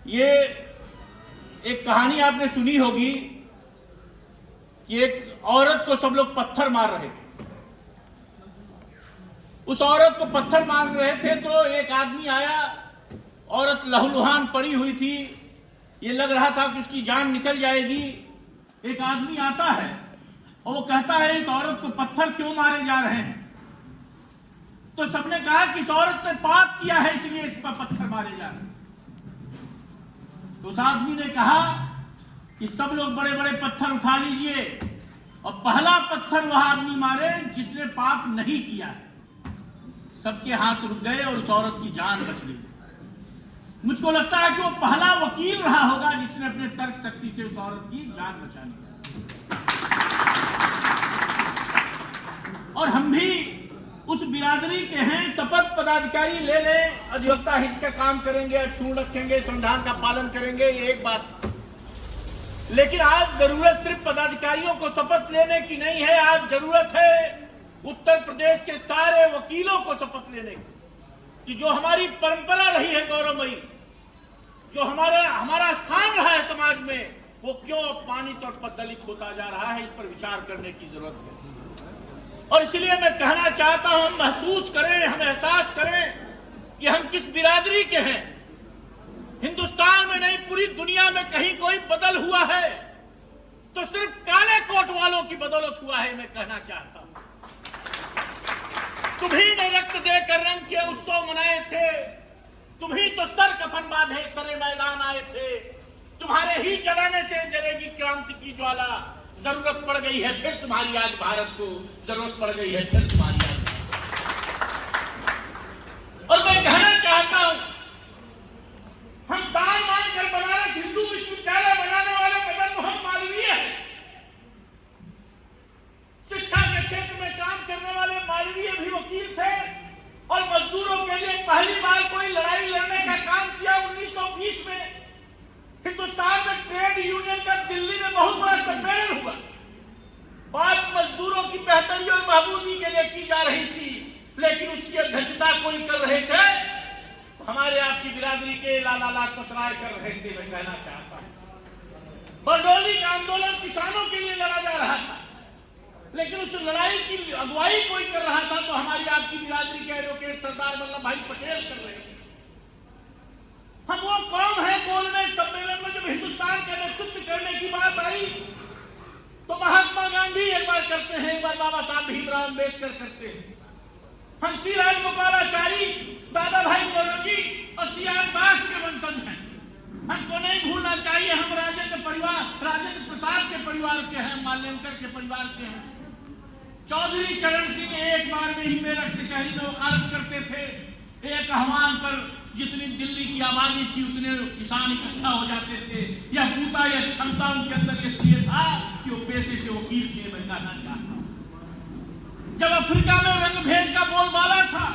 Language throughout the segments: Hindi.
ये एक कहानी आपने सुनी होगी कि एक औरत को सब लोग पत्थर मार रहे थे। उस औरत को पत्थर मार रहे थे तो एक आदमी आया, औरत लहूलुहान पड़ी हुई थी, ये लग रहा था कि उसकी जान निकल जाएगी। एक आदमी आता है और वो कहता है इस औरत को पत्थर क्यों मारे जा रहे हैं? तो सबने कहा कि इस औरत ने पाप किया है इसलिए इस पर पत्थर मारे जा रहे हैं। तो उस आदमी ने कहा कि सब लोग बड़े बड़े पत्थर उठा लीजिए और पहला पत्थर वह आदमी मारे जिसने पाप नहीं किया है। सबके हाथ रुक गए और उस औरत की जान बच गई। मुझको लगता है कि वो पहला वकील रहा होगा जिसने अपने तर्क शक्ति से उस औरत की जान बचानी। और हम भी उस बिरादरी के हैं, शपथ पदाधिकारी ले ले, अधिवक्ता हित का काम करेंगे, अक्षुण्ण रखेंगे, संविधान का पालन करेंगे, ये एक बात। लेकिन आज जरूरत सिर्फ पदाधिकारियों को शपथ लेने की नहीं है, आज जरूरत है उत्तर प्रदेश के सारे वकीलों को शपथ लेने की कि जो हमारी परंपरा रही है गौरवमयी, जो हमारा स्थान रहा है समाज में, वो क्यों अपमानित और पददलित होता जा रहा है, इस पर विचार करने की जरूरत है। और इसलिए मैं कहना चाहता हूं, हम महसूस करें, हम एहसास करें कि हम किस बिरादरी के हैं। हिंदुस्तान में नहीं, पूरी दुनिया में कहीं कोई बदल हुआ है तो सिर्फ काले कोट वालों की बदौलत हुआ है। मैं कहना चाहता हूं, तुम्ही ने रक्त देकर रंग के उत्सव मनाए थे, तुम्ही तो सर कफन बांधे सरे मैदान आए थे, तुम्हारे ही जलाने से जलेगी क्रांति की ज्वाला। जरूरत पड़ गई है फिर तुम्हारी आज भारत को, जरूरत पड़ गई है फिर तुम्हारी आज। और मैं कहना चाहता हूं, हम दान मांगकर बनारस हिंदू विश्वविद्यालय बनाने वाले मदन मोहन मालवीय हैं। शिक्षा के क्षेत्र में काम करने वाले मालवीय भी वकील थे और मजदूरों के लिए पहली बार कोई लड़ाई लड़ने का काम किया 1920 में। हिंदुस्तान में ट्रेड यूनियन का दिल्ली में बहुत बड़ा सम्मेलन हुआ। बात मजदूरों की बेहतरी और बहबूदी के लिए की जा रही थी, लेकिन उसकी अध्यक्षता कोई कर रहे थे, हमारे आपकी बिरादरी के लाला लाजपत राय कर रहे थे। मैं कहना चाहता हूं, बरडोली का आंदोलन किसानों के लिए लड़ा जा रहा था, लेकिन उस लड़ाई की अगुवाई कोई कर रहा था तो हमारी आपकी बिरादरी के एडवोकेट सरदार वल्लभ भाई पटेल कर रहे थे। हम वो कौम है, गोलमेज सम्मेलन में जब हिंदुस्तान का नेतृत्व करने की बात आई तो महात्मा गांधी एक बार करते हैं, एक बार बाबा साहब भीमराव अम्बेडकर करते हैं। हम श्री राजगोपालाचारी, दादा भाई मोरारजी और सीआर दास के वंशज हैं। हमको नहीं भूलना चाहिए, हम राजेंद्र प्रसाद के परिवार के हैं, माल्यानकर के परिवार के हैं। चौधरी चरण सिंह एक बार में ही मेरठ कचहरी में वकालत करते थे। एक आह्वान पर जितनी दिल्ली की आबादी थी उतने किसान इकट्ठा हो जाते थे। यह बूता, यह क्षमता उनके अंदर इसलिए था कि वो पेशे से वकील थे। मैं कहना चाहता हूं, जब अफ्रीका में रंग भेद का बोलबाला था,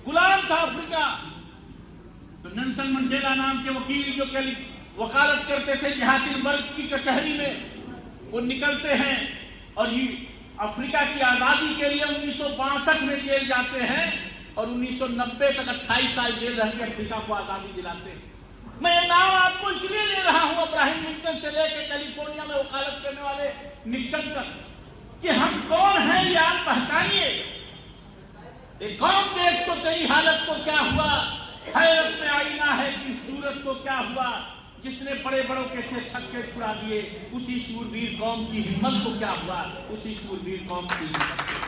गुलाम था अफ्रीका, तो नेल्सन मंडेला नाम के वकील जो कल वकालत करते थे जहासिलबर्ग की कचहरी में, वो निकलते हैं और ये अफ्रीका की आजादी के लिए 1962 में जेल जाते हैं और 1990 तक 28 साल जेल रह के अफ्रीका को आजादी दिलाते हैं। मैं ये नाम आपको इसलिए ले रहा हूं, अब्राहम लिंकन से लेकर कैलिफोर्निया में वकालत करने वाले निक्सन तक, कि हम कौन हैं ये आप पहचानिए। एक कौम देख तो तेरी हालत को क्या हुआ, हैरत में आईना है कि सूरत को क्या हुआ, जिसने बड़े बड़ों के थे छक्के छुड़ा दिए, उसी शूरवीर कौम की हिम्मत को क्या हुआ, उसी शूरवीर कौम की हिम्मत।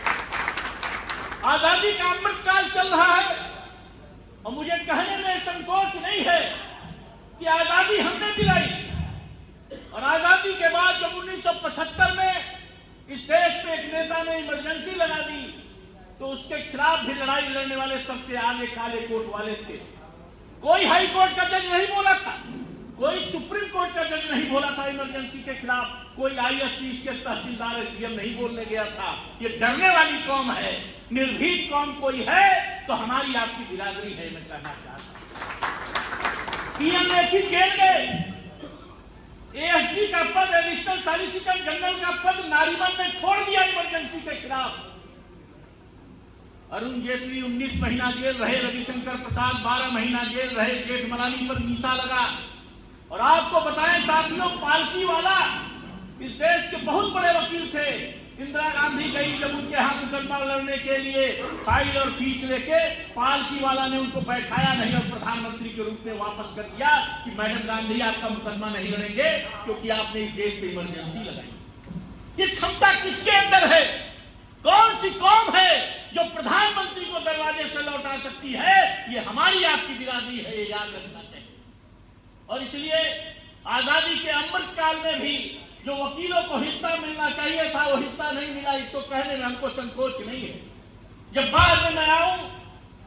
आजादी का अमृतकाल चल रहा है और मुझे कहने में संकोच नहीं है कि आजादी हमने दिलाई। और आजादी के बाद जब 1975 में इस देश में एक नेता ने इमरजेंसी लगा दी तो उसके खिलाफ भी लड़ाई लड़ने वाले सबसे आगे काले कोट वाले थे। कोई हाई कोर्ट का जज नहीं बोला था, कोई सुप्रीम कोर्ट का जज नहीं बोला था इमरजेंसी के खिलाफ, कोई आईएएस पीसीएस तहसीलदार एसडीएम नहीं बोलने गया था। ये डरने वाली कौम है, निर्भीक कौम कोई है तो हमारी आपकी बिरादरी है। मैं कहना चाहता हूं, पीएम लेखी जेल गए, एएसडी का पद, एडिशनल सॉलिसिटर जनरल का पद नारीमन ने छोड़ दिया इमरजेंसी के खिलाफ। अरुण जेटली 19 महीना जेल रहे, रविशंकर प्रसाद 12 महीना जेल रहे, जेठमलानी पर मीसा लगा, और आपको बताएं साथियों, पालकी वाला इस देश के बहुत बड़े वकील थे। इंदिरा गांधी गई जब उनके यहाँ मुकदमा लड़ने के लिए फाइल और फीस लेके, पालकी वाला ने उनको बैठाया नहीं और प्रधानमंत्री के रूप में वापस कर दिया कि मैडम गांधी आपका मुकदमा नहीं लड़ेंगे क्योंकि आपने इस देश पे इमरजेंसी लगाई। ये क्षमता किसके अंदर है? कौन सी कौम है जो प्रधानमंत्री को दरवाजे से लौटा सकती है? ये हमारी आपकी बिरादरी है, ये याद रखना चाहिए। और इसलिए आजादी के अमृत काल में भी जो वकीलों को हिस्सा मिलना चाहिए था वो हिस्सा नहीं मिला। इसको कहने में हमको संकोच नहीं है। जब बाद में मैं आऊं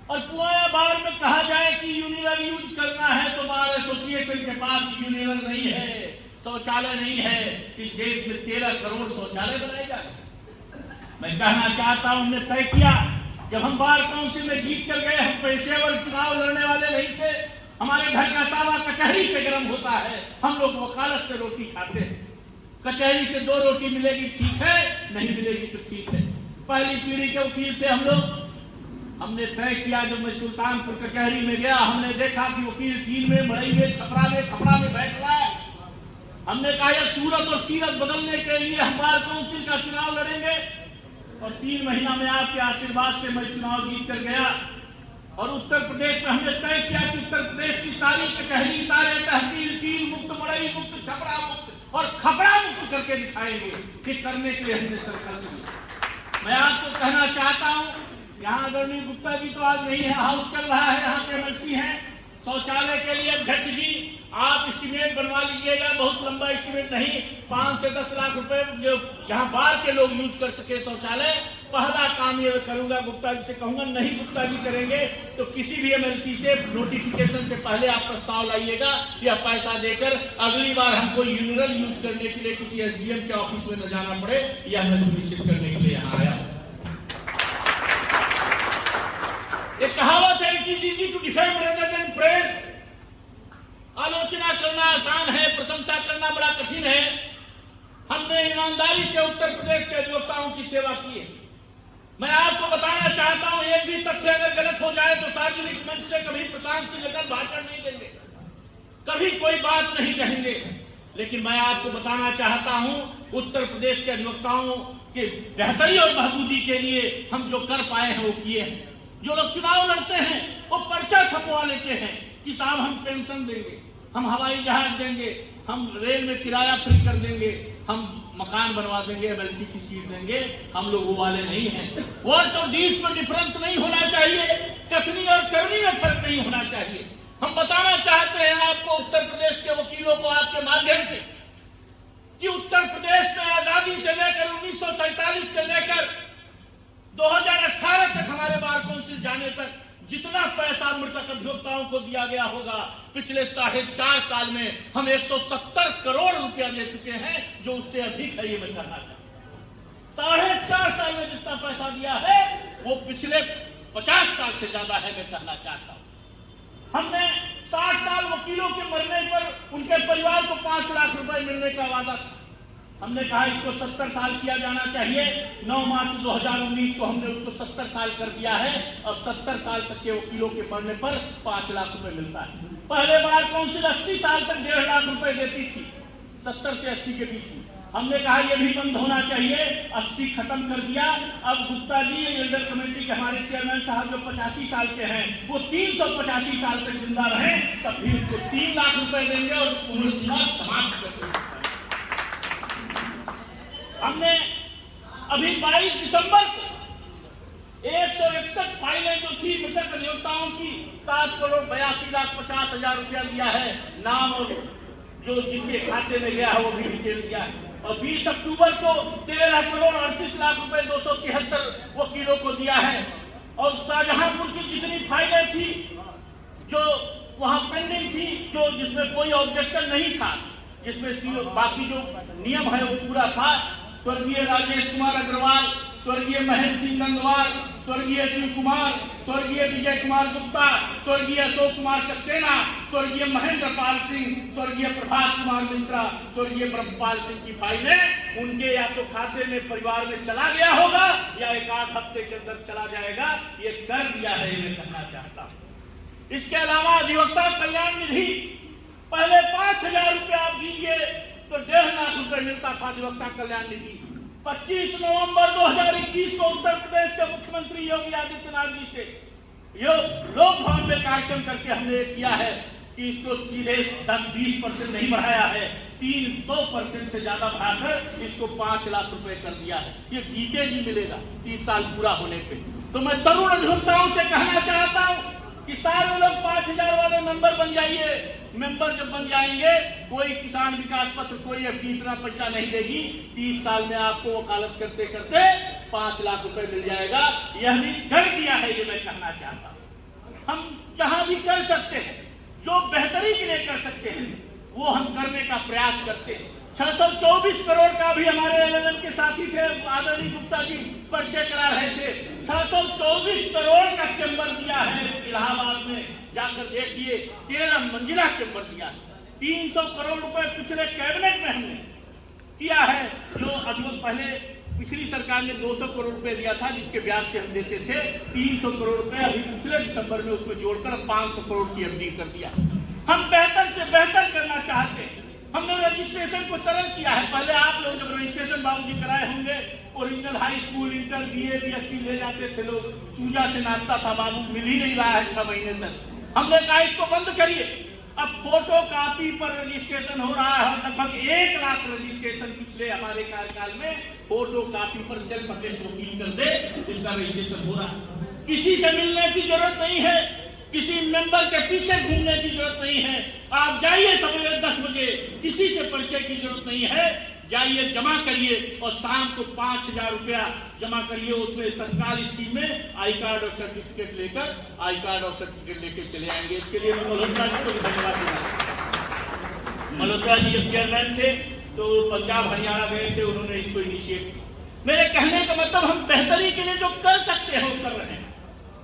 और पुराना बार में कहा जाए कि यूनिवर्सल यूज करना है तो बार एसोसिएशन के पास यूनिवर्सल नहीं है, शौचालय नहीं है। इस देश में 13 करोड़ शौचालय बनाए जा रहे। मैं कहना चाहता हूं, हमने तय किया जब हम बार काउंसिल में जीत कर गए, हम पेशेवर चुनाव लड़ने वाले नहीं थे। हमारे घर का तावा कचहरी से गर्म होता है, हम लोग वकालत से रोटी खाते हैं। कचहरी से 2 रोटी मिलेगी ठीक है, नहीं मिलेगी तो ठीक है। पहली पीढ़ी के वकील थे हम लोग। हमने तय किया, जब मैं सुल्तानपुर कचहरी में गया, हमने देखा कि वकील 3 में, मड़ई में, छपरा में बैठ रहा है। हमने कहा यह सूरत और सीरत बदलने के लिए हम बार काउंसिल का चुनाव लड़ेंगे। और 3 महीना में आपके आशीर्वाद से मैं चुनाव जीत कर गया। और उत्तर प्रदेश में हमने तय किया कि उत्तर प्रदेश की सारी कचहरी, सारे तहसील, कील मुक्त, मड़ई मुक्त, छपरा मुक्त और खपरा मुक्त करके दिखाएंगे। कि करने के लिए हमने संकल्प लिया। मैं आपको कहना चाहता हूं, यहाँ आदरणीय गुप्ता जी तो आज नहीं है, हाउस चल रहा है, यहाँ के एमएलसी हैं। शौचालय के लिए अध्यक्ष जी आप एस्टिमेट बनवा लीजिएगा, बहुत लंबा एस्टिमेट नहीं, 5 से 10 लाख रुपए जो यहाँ बाहर के लोग यूज कर सके शौचालय। पहला काम ये करूंगा, गुप्ता जी से कहूंगा, नहीं गुप्ता जी करेंगे तो किसी भी एमएलसी से नोटिफिकेशन से पहले आप प्रस्ताव लाइएगा या पैसा देकर अगली बार हमको यूनिवर्सल यूज करने के लिए किसी एसडीएम के ऑफिस में न जाना पड़े, यह मैं सुनिश्चित करने के लिए यहाँ आया। एक कहावत है, it is easy to defame rather than praise. आलोचना करना आसान है, प्रशंसा करना बड़ा कठिन है। हमने ईमानदारी से उत्तर प्रदेश के अधिवक्ताओं की सेवा की है। मैं आपको बताना चाहता हूं, एक भी तथ्य अगर गलत हो जाए तो सार्वजनिक मंच से कभी प्रशांत से लेकर भाषण नहीं देंगे, कभी कोई बात नहीं कहेंगे। लेकिन मैं आपको बताना चाहता हूं, उत्तर प्रदेश के अधिवक्ताओं के बेहतरी और बहबूदी के लिए हम जो कर पाए हैं वो किए हैं। जो लोग चुनाव लड़ते हैं वो पर्चा छपवा लेते हैं कि साहब हम पेंशन देंगे, हम हवाई जहाज देंगे, हम रेल में किराया फ्री कर देंगे, हम मकान बनवा देंगे, एमएलसी की सीट देंगे। हम लोग वो वाले नहीं हैं। वर्ड्स और डीड्स में डिफरेंस नहीं होना चाहिए, कथनी और करनी में फर्क नहीं होना चाहिए। हम बताना चाहते हैं आपको, उत्तर प्रदेश के वकीलों को आपके माध्यम से, कि उत्तर प्रदेश में आजादी से लेकर 1947 से लेकर 2018 तक हमारे बार काउंसिल जाने तक जितना पैसा मृतक अधिवक्ताओं को दिया गया होगा, पिछले 4.5 साल में हम 170 करोड़ रुपया दे चुके हैं, जो उससे अधिक है। ये मैं कहना चाहता हूं, 4.5 साल में जितना पैसा दिया है वो पिछले 50 साल से ज्यादा है, मैं कहना चाहता हूं। हमने 60 साल वकीलों के मरने पर उनके परिवार को 5 लाख रुपए मिलने का वादा था। हमने कहा इसको 70 साल किया जाना चाहिए। 9 मार्च 2019 को हमने उसको 70 साल कर दिया है। अब 70 साल तक के वकीलों के मरने पर 5 लाख रुपए मिलता है। पहले बार काउंसिल 80 साल तक 1.5 लाख रुपए देती थी, 70 से 80 के बीच में। हमने कहा यह भी बंद होना चाहिए, 80 खत्म कर दिया। अब गुप्ता जी एल्डर कमेटी के हमारे चेयरमैन साहब जो 85 साल के हैं, वो 385 साल तक जिंदा रहे, तब भी उनको 3 लाख रुपए देंगे और उम्र सीमा समाप्त कर देंगे। हमने अभी 22 दिसंबर को 161 फाइलें जो थी मृतक अधिवक्ताओं की, 7,82,50,000 रुपया दिया है। नाम और जो जिनके खाते में गया है वो भी डिटेल दिया है। और 20 अक्टूबर को 13,38,00,000 रुपए 273 वकीलों को दिया है। और शाहजहांपुर की जितनी फाइलें थी जो वहां पेंडिंग थी, जो जिसमें कोई ऑब्जेक्शन नहीं था, जिसमें बाकी जो नियम है वो पूरा था, स्वर्गीय राजेश कुमार अग्रवाल, स्वर्गीय महेंद्र सिंह नंदवार, स्वर्गीय शिव कुमार, स्वर्गीय विजय कुमार गुप्ता, स्वर्गीय अशोक कुमार सक्सेना, स्वर्गीय महेंद्र पाल सिंह, स्वर्गीय प्रभात कुमार मिश्रा, स्वर्गीय ब्रह्मपाल सिंह की फाइलें उनके या तो खाते में परिवार में चला गया होगा या 1-8 हफ्ते के अंदर चला जाएगा। ये कर दिया है, मैं कहना चाहता हूं। इसके अलावा अधिवक्ता कल्याण निधि पहले 5 5,000 रुपया आप दीजिए तो 1.5 लाख रुपए मिलता था अधिवक्ता कल्याण निधि। 25 नवंबर 2021 को उत्तर प्रदेश के मुख्यमंत्री योगी आदित्यनाथ जी से ये लोक भवन में कार्यक्रम करके हमने किया है कि इसको सीधे 10-20% नहीं बढ़ाया है, 300% से ज्यादा बढ़ाकर इसको 5 लाख रुपए कर दिया है। ये जीते जी मिलेगा 30 साल पूरा होने पे। तो मैं तरुण अधिवक्ताओं से कहना चाहता हूँ कि सारे लोग 5,000 वाले मेंबर बन जाइए। मेंबर जब बन जाएंगे कोई किसान विकास पत्र, कोई एफडी इतना पैसा नहीं देगी। 30 साल में आपको वकालत करते करते 5 लाख रुपए मिल जाएगा। यह भी कर दिया है, ये मैं कहना चाहता हूँ। हम जहां भी कर सकते हैं, जो बेहतरी के लिए कर सकते हैं, वो हम करने का प्रयास करते हैं। 624 करोड़ का भी हमारे एलएलएम के साथी थे आदरणीय गुप्ता जी परिचय करा रहे थे। 624 करोड़ का चैम्बर दिया है इलाहाबाद में, जाकर देखिए 13 मंजिला चैम्बर दिया है। 300 करोड़ रुपए पिछले कैबिनेट में हमने किया है, जो अधिवक्ता पहले पिछली सरकार ने 200 करोड़ रुपए दिया था, जिसके ब्याज से हम देते थे। 300 करोड़ रुपए अभी पिछले दिसंबर में उसमें जोड़कर 500 करोड़ की एफडी कर दिया। हम बेहतर से बेहतर करना चाहते हैं। हमने रजिस्ट्रेशन को सरल किया है। पहले आप लोग जब रजिस्ट्रेशन बाबूजी कराए होंगे, original high school, inter, BA, BSc ले जाते थे लोग, सूजा से नाचता था बाबू, मिल ही नहीं रहा है 6 महीने तक। हमने कहा इसको बंद करिए। अब फोटो कॉपी पर रजिस्ट्रेशन हो रहा है। लगभग 1 लाख रजिस्ट्रेशन पिछले हमारे कार्यकाल में फोटो कॉपी पर सेल्फ अटेस्ट वकील कर दे, इसका रजिस्ट्रेशन हो रहा है। किसी से मिलने की जरूरत नहीं है, किसी मेंबर के पीछे घूमने की जरूरत नहीं है। आप जाइए सवेरे 10 बजे, किसी से परिचय की जरूरत नहीं है। जाइए, जमा करिए और शाम को 5,000 रुपया जमा करिए। उसमें तत्काल स्कीम में आई कार्ड और सर्टिफिकेट लेकर लेके चले आएंगे। इसके लिए मैं मल्होत्रा जी को धन्यवाद देना। मल्होत्रा जी जब चेयरमैन थे तो पंजाब हरियाणा गए थे, उन्होंने इसको इनिशिएट किया। मेरे कहने का मतलब हम बेहतरी के लिए जो कर सकते हैं वो कर रहे हैं,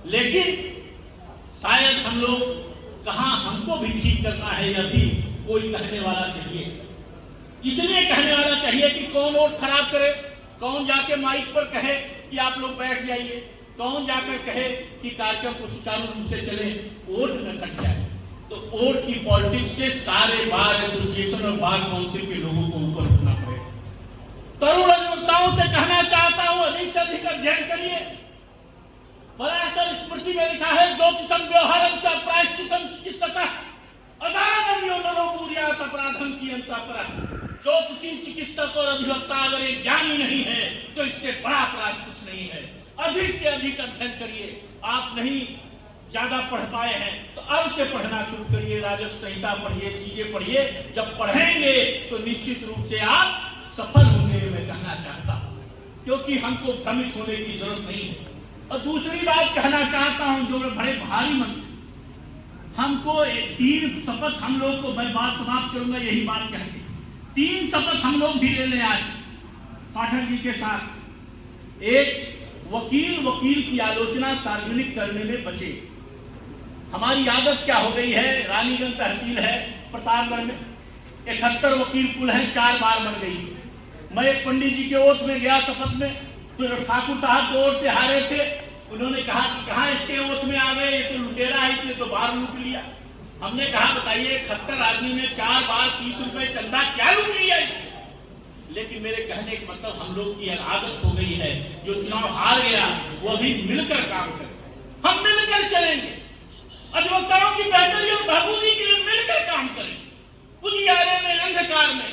लेकिन शायद हम लोग कहां हमको भी ठीक करना है, यह भी कोई कहने वाला चाहिए। इसलिए कहने वाला चाहिए कि कौन वोट खराब करे, कौन जाके माइक पर कहे कि आप लोग बैठ जाइए, कौन जाकर कहे कि कार्यक्रम को सुचारू रूप से चले, वोट न कट जाए। तो वोट की पॉलिटिक्स से सारे बार एसोसिएशन और बार काउंसिल के लोगों को ऊपर उठना पड़ेगा। तरुण अधिवक्ताओं से कहना चाहता हूं, अधिक से अधिक अध्ययन करिए। पराशर स्मृति में लिखा है, ज्योतिषम व्यवहारम च प्रायश्चितम चिकित्सकः अजानम यो नरो पूर्यात अपराधम की अंतःपरा। ज्योतिषी, चिकित्सक और अधिवक्ता अगर ये ज्ञानी नहीं है तो इससे बड़ा अपराध कुछ नहीं है। अधिक से अधिक अध्ययन करिए। आप नहीं ज्यादा पढ़ पाए हैं तो अब से पढ़ना शुरू करिए। राजस्व संहिता पढ़िए, चीजें पढ़िए। जब पढ़ेंगे तो निश्चित रूप से आप सफल होंगे, मैं कहना चाहता हूं, क्योंकि हमको भ्रमित होने की जरूरत नहीं है। और दूसरी बात कहना चाहता हूं, जो मैं बड़े भारी मन से हमको 3 शपथ हम लोग को, मैं बात समाप्त करूंगा यही बात कहकर, 3 शपथ हम लोग भी ले लें आज पाठक जी के साथ। एक, वकील की आलोचना सार्वजनिक करने में बचे। हमारी आदत क्या हो गई है, रानीगंज तहसील है प्रतापगढ़ में, 71 वकील कुल है, 4 बार बन गई। मैं एक पंडित जी के ओथ में गया शपथ में, तो ठाकुर साहब 2 वोट से हारे थे। उन्होंने कहा कि कहाँ इसके ओथ में आ गए, ये तो लुटेरा है, इसने तो बार लूट लिया। हमने कहा बताइए 71 आदमी ने 4 बार 30 रुपए चंदा क्या लूट लिया। लेकिन मेरे कहने का मतलब हम लोग की आदत हो गई है, जो चुनाव हार गया वो भी मिलकर काम करे। हम मिलकर चलेंगे, अधिवक्ताओं की बेहतरी और बहादुरी के लिए मिलकर काम करें। उजियारे में, अंधकार में,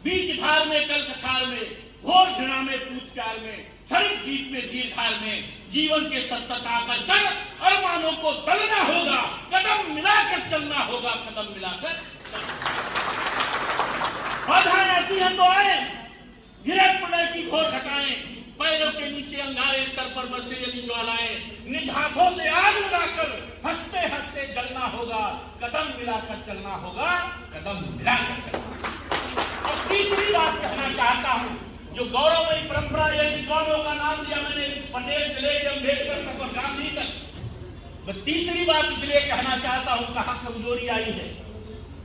बीच धार में, कल कछार में, घोर घृणा में, पूछ प्यार में, क्षणिक जीत में, दीर्घार में, जीवन के सत्सत आकर्षण अरमानों को तलना होगा, कदम मिलाकर चलना होगा, कदम मिलाकर। बाधाएं आती हैं तो आए, गिरे पड़े की घोर घटाएं, पैरों के नीचे अंगारे, सर पर बरसे यदि ज्वालाएं, निज हाथों से आग लगाकर हंसते हंसते जलना होगा, कदम मिलाकर चलना होगा, कदम मिलाकर चलना। और तीसरी बात कहना चाहता हूं, जो गौरवमयी परंपरा, ये विद्वानों का नाम लिया मैंने, पटेल से लेकर अम्बेडकर तक और गांधी तक। मैं तीसरी बात इसलिए कहना चाहता हूं, कहां कमजोरी आई है।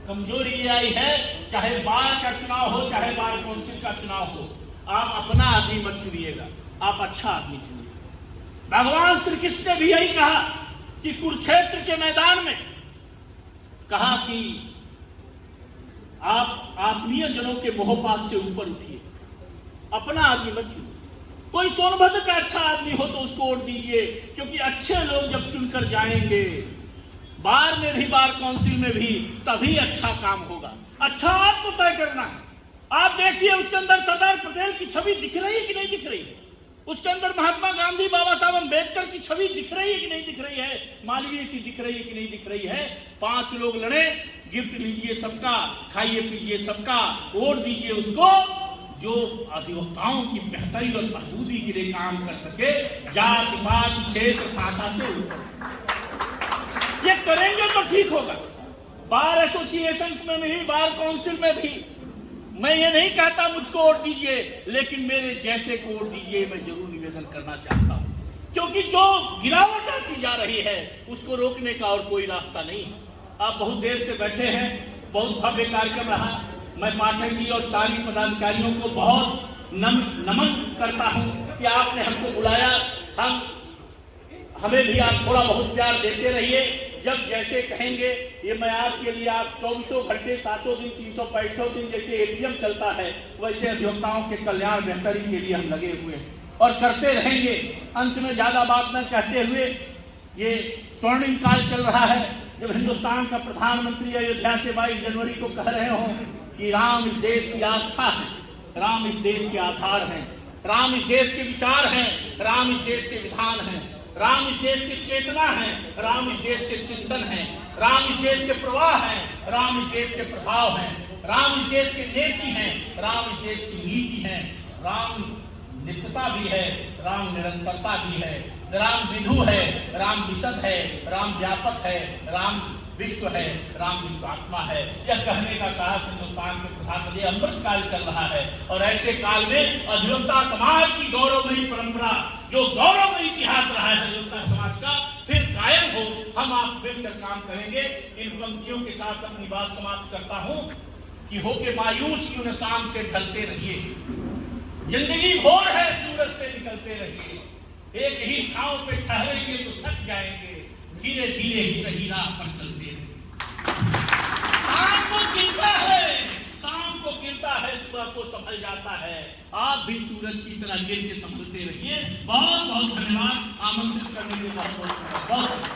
कमजोरी ये आई है, चाहे बार का चुनाव हो, चाहे बार काउंसिल का चुनाव हो, आप अपना आदमी मत चुनिएगा, आप अच्छा आदमी चुनिए। भगवान श्री कृष्ण ने भी यही कहा कि कुरुक्षेत्र के मैदान में कहा कि आप आत्मीय जनों के मोहपास से ऊपर उठिए, अपना आदमी मत चुनिए। कोई सोनभद्र का अच्छा आदमी हो तो उसको वोट दीजिए, क्योंकि अच्छे लोग जब चुनकर जाएंगे बार में भी, बार काउंसिल में भी, तभी अच्छा काम होगा। अच्छा आपको तय करना है। आप देखिए उसके अंदर सरदार पटेल की छवि दिख रही है कि नहीं दिख रही है? उसके अंदर महात्मा गांधी, बाबा साहब अम्बेडकर की छवि दिख रही है कि नहीं दिख रही है? मालवीय की दिख रही है कि नहीं दिख रही है? 5 लोग लड़े, गिफ्ट लीजिए सबका, खाइए पीजिए सबका, वोट दीजिए उसको जो अधिवक्ताओं की बेहतरी और बहबूदी के लिए काम कर सके, जात पात क्षेत्र भाषा से ऊपर। ये करेंगे तो ठीक होगा। बार एसोसिएशंस में भी, बार काउंसिल में भी मैं ये नहीं कहता मुझको वोट दीजिए, लेकिन मेरे जैसे को वोट दीजिए, मैं जरूर निवेदन करना चाहता हूं, क्योंकि जो गिरावट आती जा रही है उसको रोकने का और कोई रास्ता नहीं है। आप बहुत देर से बैठे हैं, बहुत भव्य कार्यक्रम रहा। मैं पाठक जी और सारी पदाधिकारियों को बहुत नमन करता हूं कि आपने हमको बुलाया। हमें भी आप थोड़ा बहुत प्यार देते रहिए। जब जैसे कहेंगे, ये मैं आपके लिए, आप 24 घंटे 7 दिन 365 दिन जैसे एटीएम चलता है, वैसे अधिवक्ताओं के कल्याण बेहतरी के लिए हम लगे हुए हैं और करते रहेंगे। अंत में ज्यादा बात न कहते हुए, ये स्वर्णिम काल चल रहा है जब हिंदुस्तान का प्रधानमंत्री अयोध्या से 22 जनवरी को कह रहे हो कि राम इस देश की आस्था है, राम इस देश के आधार हैं, राम इस देश के विचार हैं, राम इस देश के विधान हैं, राम इस देश की चेतना है, राम इस देश के चिंतन है, राम इस देश के प्रवाह है, राम इस देश के प्रभाव है, राम इस देश के नीति है, राम इस देश की नीति है, राम नित्यता भी है, राम निरंतरता भी है, राम विधु है, राम विशद है, राम व्यापक है, राम विश्व है, राम विश्वात्मा है। यह कहने का साहस हिंदुस्तान के प्रधानमंत्री, अमृत काल चल रहा है और ऐसे काल में अधिवक्ता समाज की गौरवमयी परंपरा, जो गौरवमयी इतिहास रहा है अधिवक्ता समाज का, फिर कायम हो। हम आप मिलकर काम करेंगे। इन पंक्तियों के साथ अपनी बात समाप्त करता हूं कि होके मायूस क्यों न शाम से ढलते रहिए, जिंदगी भोर है सूरज से निकलते रहिए, एक ही छांव पे ठहरेंगे तो थक जाएंगे, धीरे धीरे ही सही राह पर चलते रहिए। शाम को गिरता है, शाम को गिरता है, सुबह को संभल जाता है। आप भी सूरज की तरह गिर के संभलते रहिए। बहुत बहुत धन्यवाद आमंत्रित करने के लिए। बहुत